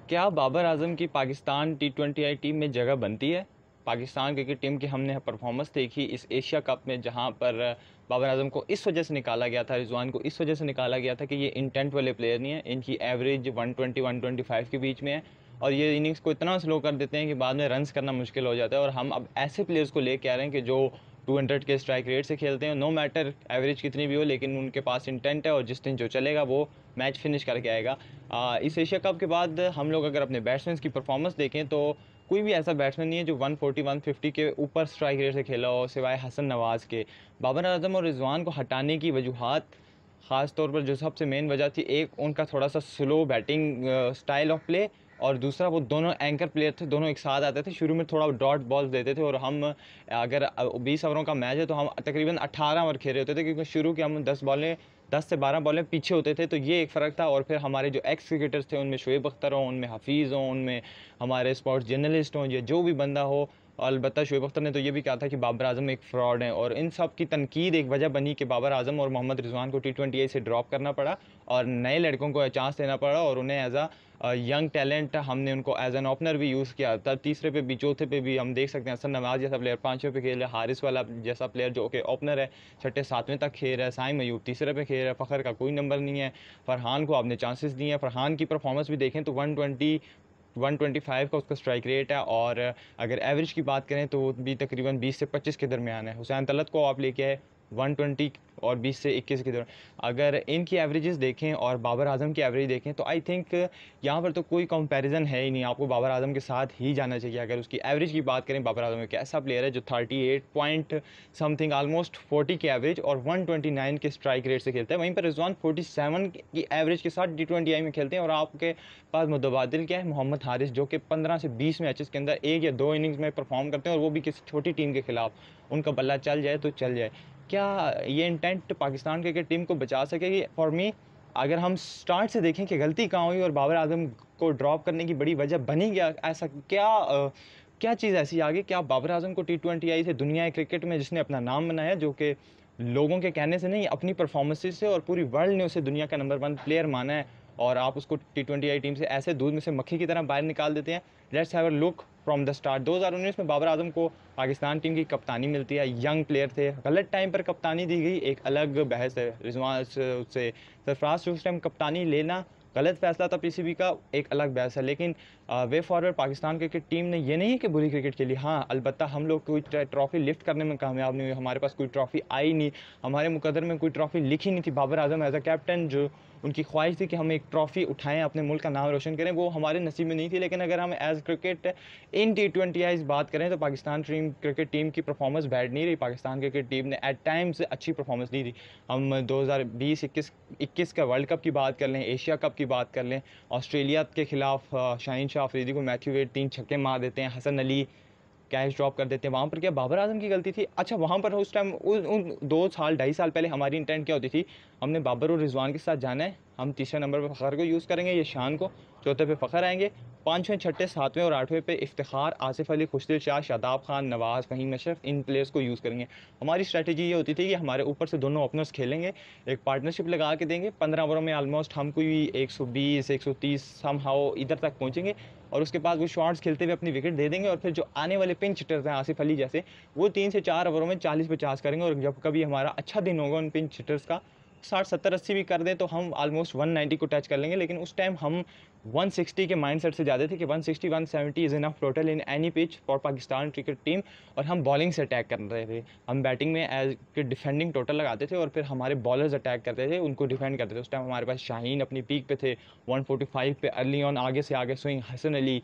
क्या बाबर आजम की Pakistan T20I team में जगह बनती है? पाकिस्तान क्रिकेट टीम की हमने परफॉर्मेंस देखी इस एशिया कप में, जहां पर बाबर आजम को इस वजह से निकाला गया था, रिजवान को इस वजह से निकाला गया था कि ये इंटेंट वाले प्लेयर नहीं है। इनकी एवरेज 120 125 के बीच में है और ये इनिंग्स को इतना स्लो कर देते हैं कि बाद में रन्स करना मुश्किल हो जाता है। और हम अब ऐसे प्लेयर्स को लेके आ रहे हैं कि जो 200 के स्ट्राइक रेट से खेलते हैं, नो मैटर एवरेज कितनी भी हो, लेकिन उनके पास इंटेंट है और जिस दिन जो चलेगा वो मैच फिनिश करके आएगा। इस एशिया कप के बाद हम लोग अगर अपने बैट्समैन की परफॉर्मेंस देखें तो कोई भी ऐसा बैट्समैन नहीं है जो 140 150 के ऊपर स्ट्राइक रेट से खेला हो सिवाय हसन नवाज़ के। बाबर आजम और रिजवान को हटाने की वजूहत ख़ास तौर पर जो सबसे मेन वजह थी, एक उनका थोड़ा सा slow batting style of play, और दूसरा वो दोनों एंकर प्लेयर थे, दोनों एक साथ आते थे। शुरू में थोड़ा डॉट बॉल्स देते थे और हम अगर 20 ओवरों का मैच है तो हम तकरीबन 18 ओवर खेल रहे होते थे, क्योंकि शुरू के हम 10 से 12 बॉलें पीछे होते थे। तो ये एक फ़र्क था। और फिर हमारे जो एक्स क्रिकेटर्स थे, उनमें शुएब अख्तर हों, उनमें हफीज़ हों, उनमें हमारे स्पोर्ट्स जर्नलिस्ट हों, ये जो भी बंदा हो, अलबत्ता शुएब अख्तर ने तो ये भी कहा था कि बाबर आजम एक फ़्रॉड है। और इन सब की तनकीद एक वजह बनी कि बाबर आजम और मोहम्मद रिजवान को T20I से ड्रॉप करना पड़ा और नए लड़कों को चांस देना पड़ा, और उन्हें एज अ यंग टैलेंट हमने उनको एज एन ओपनर भी यूज़ किया। तब तीसरे पे भी चौथे पे भी हम देख सकते हैं हसन नवाज़ जैसा प्लेयर पाँचवें पे खेल रहा है, हारिस वाला जैसा प्लेयर जो कि ओपनर है छठे सातवें तक खेल रहा है, साइम अयूब तीसरे पे खेल रहा है, फ़खर का कोई नंबर नहीं है। फ़रहान को आपने चांसेस दिए हैं। फ़रहान की परफॉर्मेंस भी देखें तो 125 का उसका स्ट्राइक रेट है, और अगर एवरेज की बात करें तो वो भी तकरीबन 20 से 25 के दरमियान है। हुसैन तलत को आप लेके आए 120 और 20 से 21 के दरमियान। अगर इनकी एवरेजेस देखें और बाबर आजम की एवरेज देखें तो आई थिंक यहाँ पर तो कोई कंपैरिजन है ही नहीं। आपको बाबर आजम के साथ ही जाना चाहिए। अगर उसकी एवरेज की बात करें, बाबर आजम एक ऐसा प्लेयर है जो 38 पॉइंट समथिंग ऑलमोस्ट 40 की एवरेज और 129 के स्ट्राइक रेट से खेलता है। वहीं पर रिजवान 47 की एवरेज के साथ T20I में खेलते हैं। और आपके पास मुतबादिल क्या है, मोहम्मद हारिस, जो कि 15 से 20 मैचेस के अंदर एक या दो इनिंग्स में परफॉर्म करते हैं, और वो भी किसी छोटी टीम के खिलाफ। उनका बल्ला चल जाए तो चल जाए। क्या ये इंटेंट पाकिस्तान क्रिकेट टीम को बचा सकेगी? फॉर मी, अगर हम स्टार्ट से देखें कि गलती कहाँ हुई और बाबर आजम को ड्रॉप करने की बड़ी वजह बनी क्या, ऐसा क्या चीज़ ऐसी आ गई कि आप बाबर आजम को T20I से दुनिया क्रिकेट में जिसने अपना नाम बनाया, जो कि लोगों के कहने से नहीं अपनी परफॉर्मेंसेज से, और पूरी वर्ल्ड ने उसे दुनिया का नंबर 1 प्लेयर माना है, और आप उसको T20I टीम से ऐसे दूध में से मक्खी की तरह बाहर निकाल देते हैं। Let's have a look from the start. 2019 में बाबर आजम को पाकिस्तान टीम की कप्तानी मिलती है। यंग प्लेयर थे, गलत टाइम पर कप्तानी दी गई, एक अलग बहस है। रिजवान से सरफराज से उस टाइम कप्तानी लेना गलत फैसला था PCB का, एक अलग बहस है। लेकिन way forward Pakistan cricket team ने ये नहीं है कि बुरी क्रिकेट खेली। हाँ, अलबत्ता हम लोग कोई ट्रॉफी लिफ्ट करने में कामयाब नहीं हुए, हमारे पास कोई ट्रॉफी आई नहीं, हमारे मुकद्दर में कोई ट्रॉफी लिखी नहीं थी। Babar Azam as a captain जो उनकी ख्वाहिश थी कि हम एक ट्रॉफ़ी उठाएं, अपने मुल्क का नाम रोशन करें, वो हमारे नसीब में नहीं थी। लेकिन अगर हम एज क्रिकेट इन T20I बात करें तो पाकिस्तान क्रिकेट टीम की परफॉर्मेंस बैड नहीं रही। पाकिस्तान क्रिकेट टीम ने एट टाइम्स अच्छी परफॉर्मेंस दी थी। हम 2020-21 का वर्ल्ड कप की बात कर लें, एशिया कप की बात कर लें, ऑस्ट्रेलिया के खिलाफ शाहीन शाह अफरीदी को मैथ्यू वेड 3 छक्के मार देते हैं, हसन अली कैच ड्रॉप कर देते हैं। वहाँ पर क्या बाबर आजम की गलती थी? अच्छा, वहाँ पर उस टाइम उन 2 साल 2.5 साल पहले हमारी इंटेंट क्या होती थी? हमने बाबर और रिजवान के साथ जाना है, हम तीसरे नंबर पर फ़खर को यूज़ करेंगे, ये शान को, चौथे पे फ़खर आएंगे, पाँचवें छठे सातवें और आठवें पे इफ्तिखार, आसिफ अली, खुशदिल शाह, शादाब खान, नवाज़, फ़हीम अशरफ, इन प्लेयर्स को यूज़ करेंगे। हमारी स्ट्रैटेजी ये होती थी कि हमारे ऊपर से दोनों ओपनर्स खेलेंगे, एक पार्टनरशिप लगा के देंगे। 15 ओवरों में ऑलमोस्ट हम कोई 120 130 सम हाउ इधर तक पहुँचेंगे, और उसके बाद वो शॉट्स खेलते हुए अपनी विकेट दे देंगे। और फिर जो आने वाले पिंच हिटर्स हैं आसिफ अली जैसे, वो 3 से 4 ओवरों में 40-50 करेंगे। और जब कभी हमारा अच्छा दिन होगा उन पिंच हिटर्स का, 60-70-80 भी कर दें तो हम ऑलमोस्ट 190 को टच कर लेंगे। लेकिन उस टाइम हम 160 के माइंडसेट से जाते थे कि 160 170 is enough total in any pitch for Pakistan cricket team. और हम बॉलिंग से अटैक कर रहे थे, हम बैटिंग में एज के डिफेंडिंग टोटल लगाते थे, और फिर हमारे बॉलर्स अटैक करते थे, उनको डिफेंड करते थे। उस टाइम हमारे पास शाहीन अपनी पीक पे थे, 145 पे अर्ली ऑन, आगे से आगे स्विंग, हसन अली,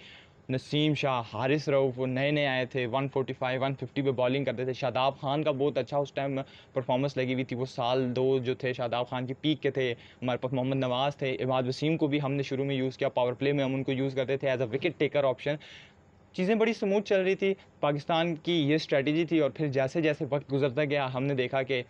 नसीम शाह, हारिस रऊफ़, वो नए नए आए थे, 145 150 पे बॉलिंग करते थे। शादाब खान का बहुत अच्छा उस टाइम परफॉर्मेंस लगी हुई थी, वो साल 2 जो थे शादाब खान की पीक के थे। हमारे पास मोहम्मद नवाज़ थे, इमाद वसीम को भी हमने शुरू में यूज़ किया, पावर प्ले में हम उनको यूज़ करते थे as a wicket taker option. चीज़ें बड़ी स्मूथ चल रही थी, पाकिस्तान की ये स्ट्रेटजी थी। और फिर जैसे जैसे वक्त गुजरता गया हमने देखा कि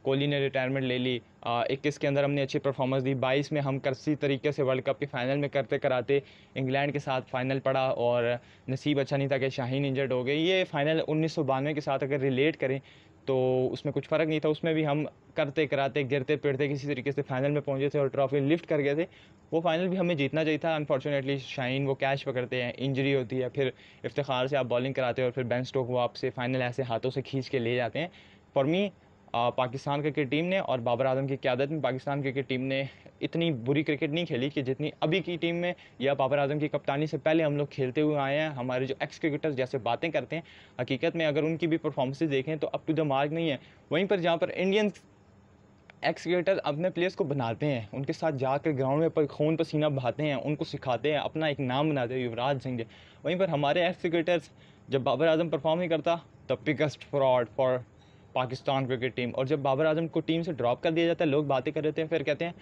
कोहली ने रिटायरमेंट ले ली, 21 के अंदर हमने अच्छी परफॉर्मेंस दी, 22 में हम किसी तरीके से वर्ल्ड कप के फाइनल में करते कराते इंग्लैंड के साथ फाइनल पड़ा, और नसीब अच्छा नहीं था कि शाहीन इंजर्ड हो गए। ये फाइनल 1992 के साथ अगर रिलेट करें तो उसमें कुछ फ़र्क नहीं था। उसमें भी हम करते कराते गिरते पिटते किसी तरीके से फाइनल में पहुंचे थे और ट्रॉफी लिफ्ट कर गए थे। वो फाइनल भी हमें जीतना चाहिए था। अनफॉर्चुनेटली शाहीन वो कैच पकड़ते हैं, इंजरी होती है, फिर इफ्तिखार से आप बॉलिंग कराते हो और फिर बेन स्टोक वो आपसे फाइनल ऐसे हाथों से खींच के ले जाते हैं। For me Pakistan cricket team ने और बाबर आजम की क़यादत में पाकिस्तान क्रिकेट टीम ने इतनी बुरी क्रिकेट नहीं खेली कि जितनी अभी की टीम में या बाबर आजम की कप्तानी से पहले हम लोग खेलते हुए आए हैं। हमारे जो एक्स क्रिकेटर्स जैसे बातें करते हैं, हकीकत में अगर उनकी भी परफॉर्मेंसेज देखें तो अप टू द मार्क नहीं है। वहीं पर जहाँ पर इंडियन एक्स क्रिकेटर अपने प्लेयर्स को बनाते हैं, उनके साथ जाकर ग्राउंड में पर खून पसीना बहाते हैं, उनको सिखाते हैं, अपना एक नाम बनाते हैं, युवराज सिंह जी। वहीं पर हमारे एक्स क्रिकेटर्स, जब बाबर आजम परफॉर्म नहीं करता, the biggest fraud for Pakistan cricket team. और जब बाबर आजम को टीम से ड्रॉप कर दिया जाता है, लोग बातें कर रहे थे, फिर कहते हैं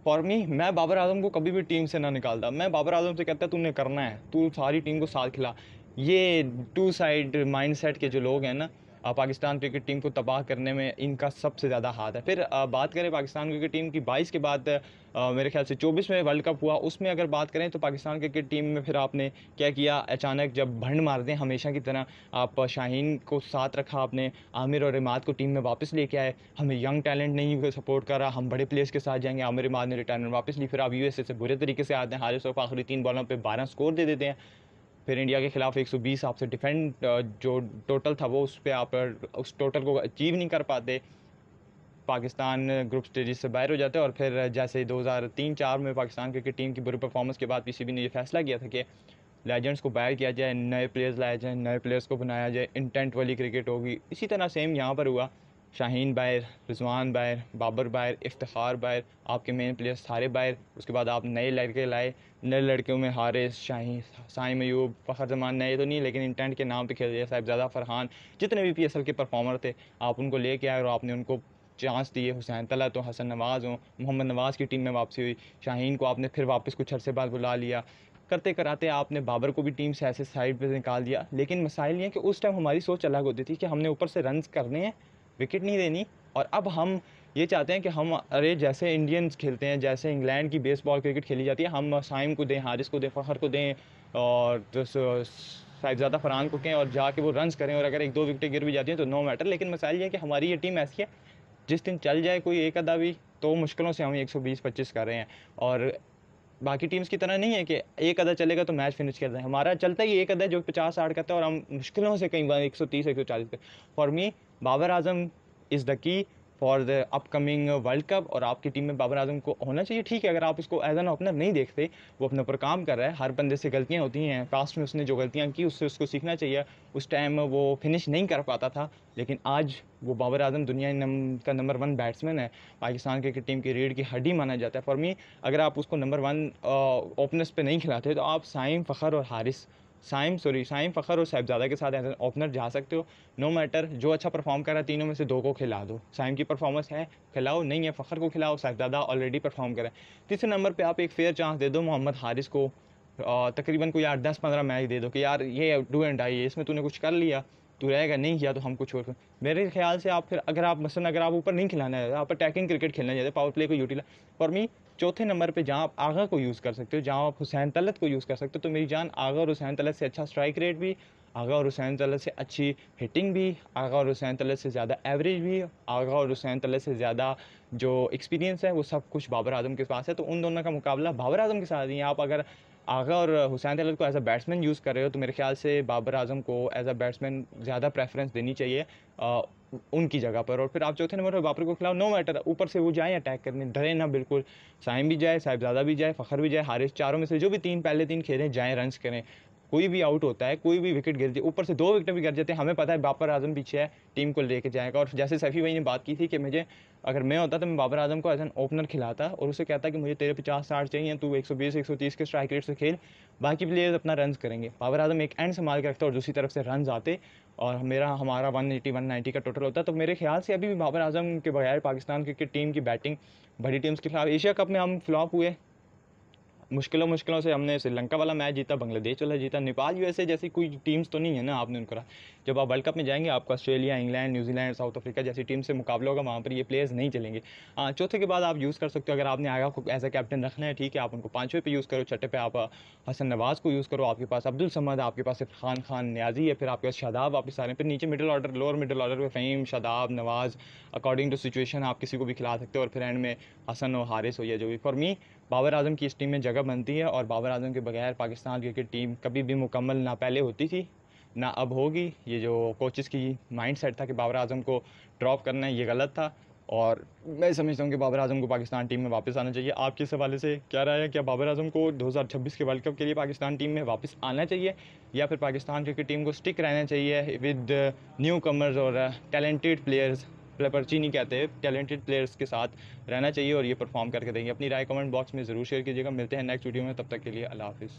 फॉर मी, मैं बाबर आजम को कभी भी टीम से ना निकालता। मैं बाबर आजम से कहता तूने करना है, तू सारी टीम को साथ खिला। ये टू साइड माइंड सेट के जो लोग हैं ना, पाकिस्तान क्रिकेट टीम को तबाह करने में इनका सबसे ज़्यादा हाथ है। फिर बात करें पाकिस्तान क्रिकेट टीम की 22 के बाद मेरे ख्याल से 24 में वर्ल्ड कप हुआ, उसमें अगर बात करें तो पाकिस्तान क्रिकेट टीम में फिर आपने क्या किया, अचानक जब भंड मार दें हमेशा की तरह, आप शाहीन को साथ रखा आपने, आमिर और इमाद को टीम में वापस लेके आए। हमें यंग टैलेंट नहीं सपोर्ट कर रहा, हम बड़े प्लेयर्स के साथ जाएंगे, आमिर इमाद ने रिटायरमेंट वापस ली। फिर आप यूएसए से बुरे तरीके से आते हैं, हारिस रऊफ आखिरी 3 बॉलों पर 12 स्कोर दे देते हैं। फिर इंडिया के खिलाफ 120 आपसे डिफेंड जो टोटल था वो उस पर आप उस टोटल को अचीव नहीं कर पाते, पाकिस्तान ग्रुप स्टेजेस से बाहर हो जाते हैं। और फिर जैसे 2003-4 में पाकिस्तान क्रिकेट टीम की बुरी परफॉर्मेंस के बाद पीसीबी ने ये फैसला किया था कि लेजेंड्स को बाहर किया जाए, नए प्लेयर्स लाए जाए, नए प्लेयर्स को बनाया जाए, इंटेंट वाली क्रिकेट होगी। इसी तरह सेम यहाँ पर हुआ, शाहीन बाहर, रिजवान बाहर, बाबर बाहर, इफ्तिखार बाहर, आपके मेन प्लेयर्स सारे बाहर। उसके बाद आप नए लड़के लाए, नए लड़कों में हारिस, शाहीन, साइम अयूब, फ़खर जमान, नए तो नहीं लेकिन इंटेंट के नाम पे खेल रहे, साहिबजादा, फरहान, जितने भी पीएसएल के परफॉर्मर थे आप उनको लेके आए और आपने उनको चांस दिए। हुसैन तलत हो, हसन नवाज़ हो, मोहम्मद नवाज़ की टीम में वापसी हुई, शाहीन को आपने फिर वापस कुछ अरसे बाद बुला लिया। करते कराते आपने बाबर को भी टीम से ऐसे साइड पे निकाल दिया। लेकिन मसाइल ये है कि उस टाइम हमारी सोच अलग होती थी कि हमने ऊपर से रन्स करने हैं, विकेट नहीं देनी। और अब हम ये चाहते हैं कि हम, अरे जैसे इंडियंस खेलते हैं, जैसे इंग्लैंड की बेसबॉल क्रिकेट खेली जाती है, हम साइम को दें, हारिस को दें, फ़खर को दें और साहिबजादा फरहान को दें और जाके वो रन्स करें। और अगर 1-2 विकेटें गिर भी जाती हैं तो नो मैटर। लेकिन मसाइल ये है कि हमारी ये टीम ऐसी है, जिस दिन चल जाए कोई एक आधा भी तो मुश्किलों से हम 120-25 कर रहे हैं। और बाकी टीम्स की तरह नहीं है कि एक आधा चलेगा तो मैच फिनिश कर रहे हैं, हमारा चलता ही एक आधा जो 50-60 करता है और हम मुश्किलों से कई बार 130-140 पे। For me Babar Azam is the key for the upcoming World Cup. और आपकी टीम में बाबर आजम को होना चाहिए। ठीक है, अगर आप उसको एज एन ओपनर नहीं देखते, वो अपने ऊपर काम कर रहा है, हर बंदे से गलतियां होती हैं, पास्ट में उसने जो गलतियां की उससे उसको सीखना चाहिए। उस टाइम वो फिनिश नहीं कर पाता था, लेकिन आज वो बाबर आजम दुनिया का नंबर 1 बैट्समैन है, पाकिस्तान क्रिकेट टीम की रीढ़ की हड्डी माना जाता है। फॉर मी अगर आप उसको नंबर 1 ओपनर्स पे नहीं खिलाते तो आप साइम, फ़खर और हारिस, साइम, फ़खर और साहिबजादा के साथ एज एन ओपनर जा सकते हो। नो मैटर, जो अच्छा परफॉर्म कर रहा है तीनों में से 2 को खिला दो। साइम की परफॉर्मेंस है, खिलाओ, नहीं है फ़खर को खिलाओ, साहिबजादा ऑलरेडी परफॉर्म कर रहा है। तीसरे नंबर पे आप एक फेयर चांस दे दो मोहम्मद हारिस को, तकरीबन को यार 10-15 मैच दे दो कि यार ये डू एंड डाई है, इसमें तूने कुछ कर लिया, तू रहेगा, नहीं किया तो हम कुछ और। मेरे ख्याल से आप फिर अगर आप मसलन अगर आप ऊपर नहीं खिलाना है, आप अटैकिंग क्रिकेट खेलना चाहते हैं, पावर प्ले को यूटिलाइज, फॉर मी चौथे नंबर पे जहाँ आप आगा को यूज़ कर सकते हो, जहाँ आप हुसैन तलत को यूज़ कर सकते हो, तो मेरी जान आगा और हुसैन तलत से अच्छा स्ट्राइक रेट भी, आगा और हुसैन तलत से अच्छी हिटिंग भी, आगा और हुसैन तलत से ज़्यादा एवरेज भी, आगा और हुसैन तलत से ज़्यादा जो एक्सपीरियंस है वो सब कुछ बाबर आजम के पास है। तो उन दोनों का मुकाबला बाबर आजम के साथ ही है। आप अगर आगा और हुसैन तलत को एज अ बैट्समैन यूज़ कर रहे हो तो मेरे ख्याल से बाबर आजम को एज अ बैट्समैन ज़्यादा प्रेफरेंस देनी चाहिए उनकी जगह पर। और फिर आप चौथे नंबर पर बाबर को खिलाओ, नो मैटर ऊपर से वो जाए अटैक करने, डरे ना बिल्कुल। साइम भी जाए, साहिबजादा भी जाए, फ़खर भी जाए, हारिस, चारों में से जो भी पहले तीन खेलें जाएँ, रन्स करें। कोई भी आउट होता है, कोई भी विकेट गिर जाए, ऊपर से 2 विकेट भी गिर जाते हैं, हमें पता है बाबर आजम पीछे है, टीम को लेके जाएगा। और जैसे सैफी भाई ने बात की थी कि मुझे अगर मैं होता तो मैं बाबर आजम को एज एन ओपनर खिलाता और उसे कहता कि मुझे तेरे 50-60 चाहिए, तू 120-130 के स्ट्राइक रेट से खेल, बाकी प्लेयर्स अपना रन्स करेंगे। बाबर आजम एक एंड संभाल के रखता और दूसरी तरफ से रन्स आते और हमारा 180-190 का टोटल होता। तो मेरे ख्याल से अभी भी बाबर आजम के बगैर पाकिस्तान क्रिकेट टीम की बैटिंग बड़ी टीम्स के खिलाफ, एशिया कप में हम फ्लॉप हुए, मुश्किलों से हमने श्रीलंका वाला मैच जीता, बांग्लादेश वाला जीता, नेपाल यूएसए जैसी कोई टीम्स तो नहीं है ना आपने उनको। जब आप वर्ल्ड कप में जाएंगे आपको Australia, England, New Zealand, south Africa जैसी टीम से मुकाबला होगा, वहाँ पर ये प्लेयर्स नहीं चलेंगे। हाँ, चौथे के बाद आप यूज़ कर सकते हो, अगर आपने आगा को एज अ कैप्टन रखना है ठीक है, आप उनको पाँचवें पे यूज़ करो, छठे पे आप हसन नवाज़ को यूज़ करो, आपके पास अब्दुल समद, आपके पास इरफान खान न्याजी है, फिर आपके पास शादाब, आपके सारे, फिर नीचे middle order, lower middle order में फ़हीम, शादाब, नवाज़, अकॉर्डिंग टू सिचुएशन आप किसी को भी खिला सकते हो, और फिर एंड में हसन और हारिस हो या जो भी। फॉर मी बाबर आजम की इस टीम में जगह बनती है, और बाबर आजम के बगैर पाकिस्तान क्रिकेट टीम कभी भी मुकम्मल ना पहले होती थी ना अब होगी। ये जो कोचेस की माइंड सेट था कि बाबर आजम को ड्रॉप करना है, ये गलत था, और मैं समझता हूँ कि बाबर आजम को पाकिस्तान टीम में वापस आना चाहिए। आपके इस हवाले से क्या राय है? क्या बाबर आजम को 2026 के वर्ल्ड कप के लिए पाकिस्तान टीम में वापस आना चाहिए, या फिर पाकिस्तान क्रिकेट टीम को स्टिक रहना चाहिए विद न्यू कमर्स और टैलेंटेड प्लेयर्स, पर्ची नहीं कहते, टैलेंटेड प्लेयर्स के साथ रहना चाहिए और ये परफॉर्म करके देंगे? अपनी राय कमेंट बॉक्स में ज़रूर शेयर कीजिएगा। मिलते हैं नेक्स्ट वीडियो में, तब तक के लिए अल्लाह हाफिज़।